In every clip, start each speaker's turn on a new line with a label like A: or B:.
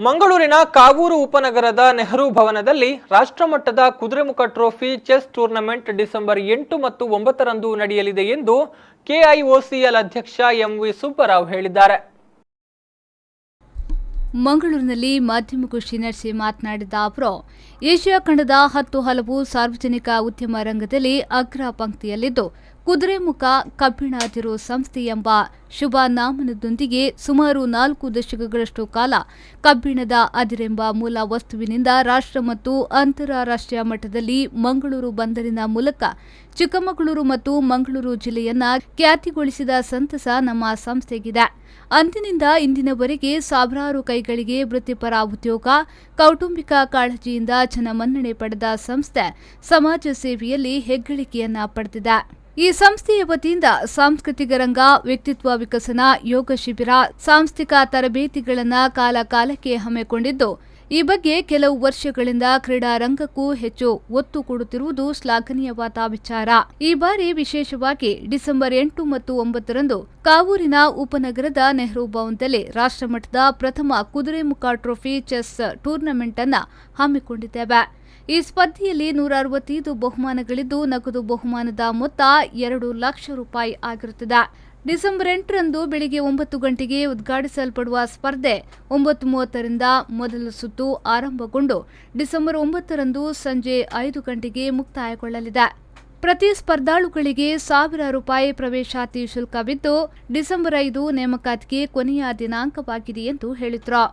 A: ಮಂಗಳೂರಿನ ಕಾವೂರು ಉಪನಗರದ ನೆಹರು ಭವನದಲ್ಲಿ ರಾಷ್ಟ್ರಮಟ್ಟದ Kudremukh trophy chess tournament December 8 ಮತ್ತು 9 ರಂದು ನಡೆಯಲಿದೆ ಎಂದು ಕೆಐಒಸಿಎಲ್ ಅಧ್ಯಕ್ಷ ಎಂವಿ ಸುಬ್ಬರಾವ್ ಹೇಳಿದ್ದಾರೆ.
B: ಮಂಗಳೂರಿನಲ್ಲಿ ಮಾಧ್ಯಮಗೋಷ್ಠಿ ನಡೆಸಿ ಮಾತನಾಡಿದ ಅವರು, ಏಷ್ಯಾ ಖಂಡದ 10 ಹಲವು ಸಾರ್ವಜನಿಕ ಉದ್ಯಮ ರಂಗದಲ್ಲಿ ಅಗ್ರ ಪಂಕ್ತಿಯಲ್ಲಿದ್ದು ಕುದುರೆಮುಖ ಕಬ್ಬಿಣಾದಿರು ಸಂಸ್ಥೆ ಎಂಬ ಶುಭ ನಾಮನದೊಂದಿಗೆ ಸುಮಾರು 4 ದಶಕಗಳಷ್ಟು ಕಾಲ ಕಬ್ಬಿಣದ ಅದಿರೆಂಬ ಮೂಲ ವಸ್ತುವಿನಿಂದ ರಾಷ್ಟ್ರ ಮತ್ತು ಅಂತಾರಾಷ್ಟ್ರೀಯ ಮಟ್ಟದಲ್ಲಿ ಮಂಗಳೂರು ಬಂದರಿನ ಮೂಲಕ ಚಿಕ್ಕಮಗಳೂರು ಮತ್ತು ಮಂಗಳೂರು ಜಿಲ್ಲೆಯನ್ನ ಖ್ಯಾತಿಗೊಳಿಸಿದ ಸಂತಸ ನಮ್ಮ ಸಂಸ್ಥೆಗಿದೆ. ಅಂದಿನಿಂದ ಇಂದಿನವರೆಗೆ ಸಾವಿರಾರು ಕೈಗಳಿಗೆ ವೃತ್ತಿಪರ ಉದ್ಯೋಗ, ಕೌಟುಂಬಿಕ ಕಾಳಜಿಯಿಂದ ಜನಮನ್ನಣೆ ಪಡೆದ ಸಂಸ್ಥೆ ಸಮಾಜ ಸೇವೆಯಲ್ಲಿ ಹೆಗ್ಗಳಿಕೆಯನ್ನ ಪಡೆದಿದೆ. ಈ ಸಂಸ್ಥೆಯ ವತಿಯಿಂದ ಸಾಂಸ್ಕೃತಿಕ ರಂಗ, ವ್ಯಕ್ತಿತ್ವ ವಿಕಸನ, ಯೋಗ ಶಿಬಿರ, ಸಾಂಸ್ಥಿಕ ತರಬೇತಿಗಳನ್ನು ಕಾಲಕಾಲಕ್ಕೆ ಹಮ್ಮಿಕೊಂಡಿದ್ದು, ಈ ಬಗ್ಗೆ ಕೆಲವು ವರ್ಷಗಳಿಂದ ಕ್ರೀಡಾ ರಂಗಕ್ಕೂ ಹೆಚ್ಚು ಒತ್ತು ಕೊಡುತ್ತಿರುವುದು ಶ್ಲಾಘನೀಯವಾದ ವಿಚಾರ. ಈ ಬಾರಿ ವಿಶೇಷವಾಗಿ ಡಿಸೆಂಬರ್ 8 ಮತ್ತು 9 ರಂದು ಕಾವೂರಿನ ಉಪನಗರದ ನೆಹರು ಭವನದಲ್ಲಿ ರಾಷ್ಟ್ರಮಟ್ಟದ ಪ್ರಥಮ ಕುದುರೆಮುಖ ಟ್ರೋಫಿ ಚೆಸ್ ಟೂರ್ನಮೆಂಟ್ ಅನ್ನು ಹಮ್ಮಿಕೊಂಡಿದ್ದೇವೆ. ಈ ಸ್ಪರ್ಧೆಯಲ್ಲಿ 165 ಬಹುಮಾನಗಳಿದ್ದು, ನಗದು ಬಹುಮಾನದ ಮೊತ್ತ 2 ಲಕ್ಷ ರೂಪಾಯಿ ಆಗಿರುತ್ತದೆ. ಡಿಸೆಂಬರ್ 8 ರಂದು ಬೆಳಿಗ್ಗೆ 9 ಗಂಟೆಗೆ ಉದ್ಘಾಟಿಸಲ್ಪಡುವ ಸ್ಪರ್ಧೆ 9:30 ರಿಂದ ಮೊದಲ ಸುತ್ತು ಆರಂಭಗೊಂಡು ಡಿಸೆಂಬರ್ 9 ರಂದು ಸಂಜೆ 5 ಗಂಟೆಗೆ ಮುಕ್ತಾಯಗೊಳ್ಳಲಿದೆ. ಪ್ರತಿ ಸ್ಪರ್ಧಾಳುಗಳಿಗೆ 1000 ರೂಪಾಯಿ ಪ್ರವೇಶಾತಿ ಶುಲ್ಕವಿದ್ದು, ಡಿಸೆಂಬರ್ 5 ನೇಮಕಾತಿಗೆ ಕೊನೆಯ ದಿನಾಂಕವಾಗಿದೆ ಎಂದು ಹೇಳಿದರು.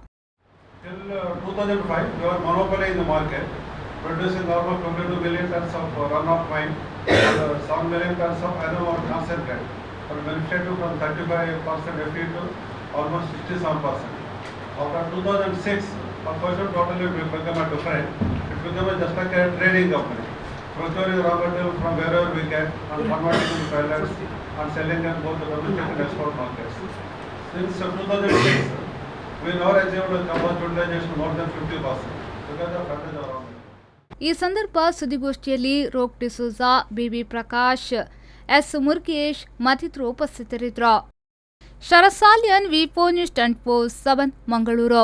C: Producing almost 22 million tons of runoff wine, 7 million tons of annual concentrate. From benefited from 35% FE to almost 67%. After 2006, our person totally became a different. It became just like a trading company. Procuring raw material from wherever we get and converting into pellets and selling them both to domestic and export markets. Since 2006, we now achieved a capacity utilization more than 50% because of frontage of raw material.
B: ಈ ಸಂದರ್ಭ ಸುದ್ದಿಗೋಷ್ಠಿಯಲ್ಲಿ ರೋಕ್ D'Souza, Bibi Prakash, S Murugesh ಮತ್ತಿತರರು ಉಪಸ್ಥಿತರಿದ್ದರು. ಶರಸಾಲಿಯನ್, ವಿ4 news 24/7 Mangaluru.